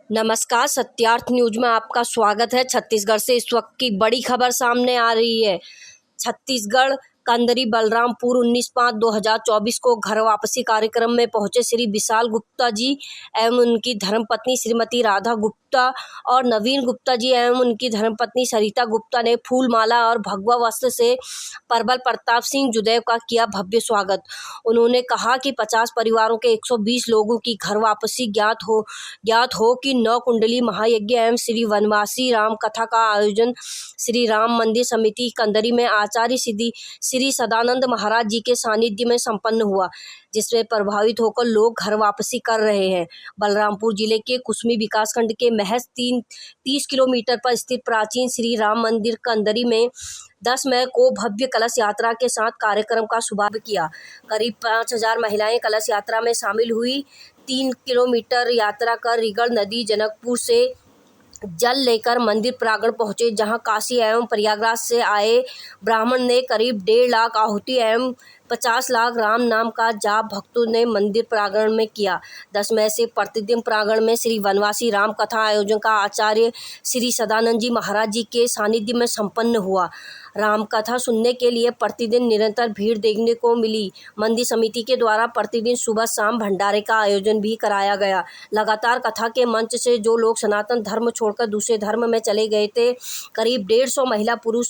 नमस्कार, सत्यार्थ न्यूज में आपका स्वागत है। छत्तीसगढ़ से इस वक्त की बड़ी खबर सामने आ रही है। छत्तीसगढ़ कंदरी बलरामपुर 19/5/2024 को घर वापसी कार्यक्रम में पहुंचे श्री विशाल गुप्ता जी एवं उनकी धर्मपत्नी श्रीमती राधा गुप्ता और नवीन गुप्ता जी एवं उनकी धर्मपत्नी सरिता गुप्ता ने फूलमाला और भगवा वस्त्र से प्रबल प्रताप सिंह जुदेव का किया भव्य स्वागत। उन्होंने कहा कि 50 परिवारों के 120 लोगों की घर वापसी ज्ञात हो कि 9 कुंडली महायज्ञ एवं श्री वनवासी राम कथा का आयोजन श्री राम मंदिर समिति कंदरी में आचार्य श्री सदानंद महाराज जी के सानिध्य में संपन्न हुआ, जिसमें प्रभावित होकर लोग घर वापसी कर रहे हैं। बलरामपुर जिले के कुसमी विकासखंड के महज 30 किलोमीटर पर स्थित प्राचीन श्री राम मंदिर कंदरी में 10 मई को भव्य कलश यात्रा के साथ कार्यक्रम का शुभारंभ किया। करीब 5000 महिलाएं कलश यात्रा में शामिल हुई। 3 किलोमीटर यात्रा कर रीगढ़ नदी जनकपुर से जल लेकर मंदिर प्रांगण पहुंचे, जहां काशी एवं प्रयागराज से आए ब्राह्मण ने करीब 1.5 लाख आहुति एवं 50 लाख राम नाम का जाप भक्तों ने मंदिर प्रांगण में किया। 10 मई से प्रतिदिन प्रांगण में श्री वनवासी राम कथा आयोजन का आचार्य श्री सदानंद जी महाराज जी के सानिध्य में संपन्न हुआ। राम कथा सुनने के लिए प्रतिदिन निरंतर भीड़ देखने को मिली। मंदिर समिति के द्वारा प्रतिदिन सुबह शाम भंडारे का आयोजन भी कराया गया। लगातार कथा के मंच से जो लोग सनातन धर्म छोड़कर दूसरे धर्म में चले गए थे, करीब 150 महिला पुरुष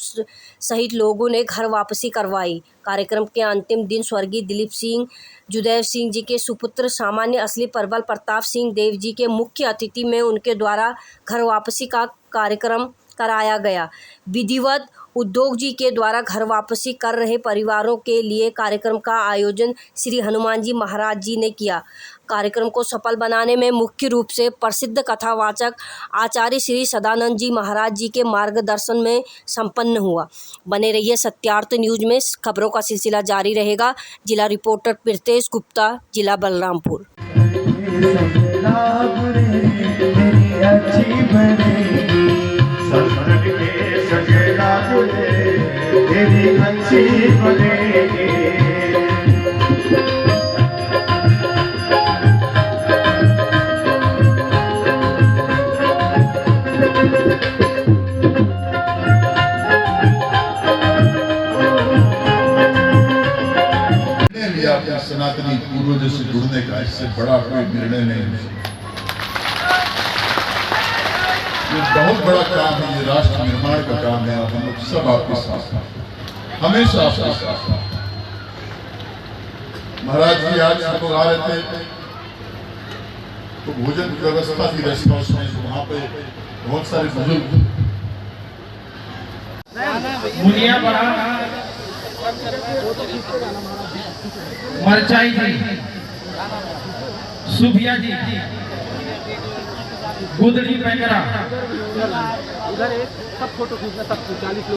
सहित लोगों ने घर वापसी करवाई। कार्यक्रम के अंतिम दिन स्वर्गीय दिलीप सिंह जुदेव सिंह जी के सुपुत्र सामान्य असली प्रबल प्रताप सिंह देव जी के मुख्य अतिथि में उनके द्वारा घर वापसी का कार्यक्रम कराया गया। विधिवत उद्योग जी के द्वारा घर वापसी कर रहे परिवारों के लिए कार्यक्रम का आयोजन श्री हनुमान जी महाराज जी ने किया। कार्यक्रम को सफल बनाने में मुख्य रूप से प्रसिद्ध कथावाचक आचार्य श्री सदानंद जी महाराज जी के मार्गदर्शन में संपन्न हुआ। बने रहिए सत्यार्थ न्यूज में, खबरों का सिलसिला जारी रहेगा। जिला रिपोर्टर प्रीतेश गुप्ता, जिला बलरामपुर। तेरी अच्छी बनेगी। सनातनी पूर्वजों से जुड़ने का इससे बड़ा कोई निर्णय नहीं। ये बहुत बड़ा काम है, ये राष्ट्र निर्माण का काम है। हम लोग सब आपके साथ हैं, हमेशा आपके साथ हैं। महाराज जी आज सब आ रहे थे तो भोजन की व्यवस्था थी रेस्ट हाउस में, तो वहाँ पे बहुत सारे बुजुर्ग मुनिया बड़ा मरचाई जी, सुभिया जी, गुदड़ी पैकरा, उधर एक सब फोटो खींचना, सब 40 लोग।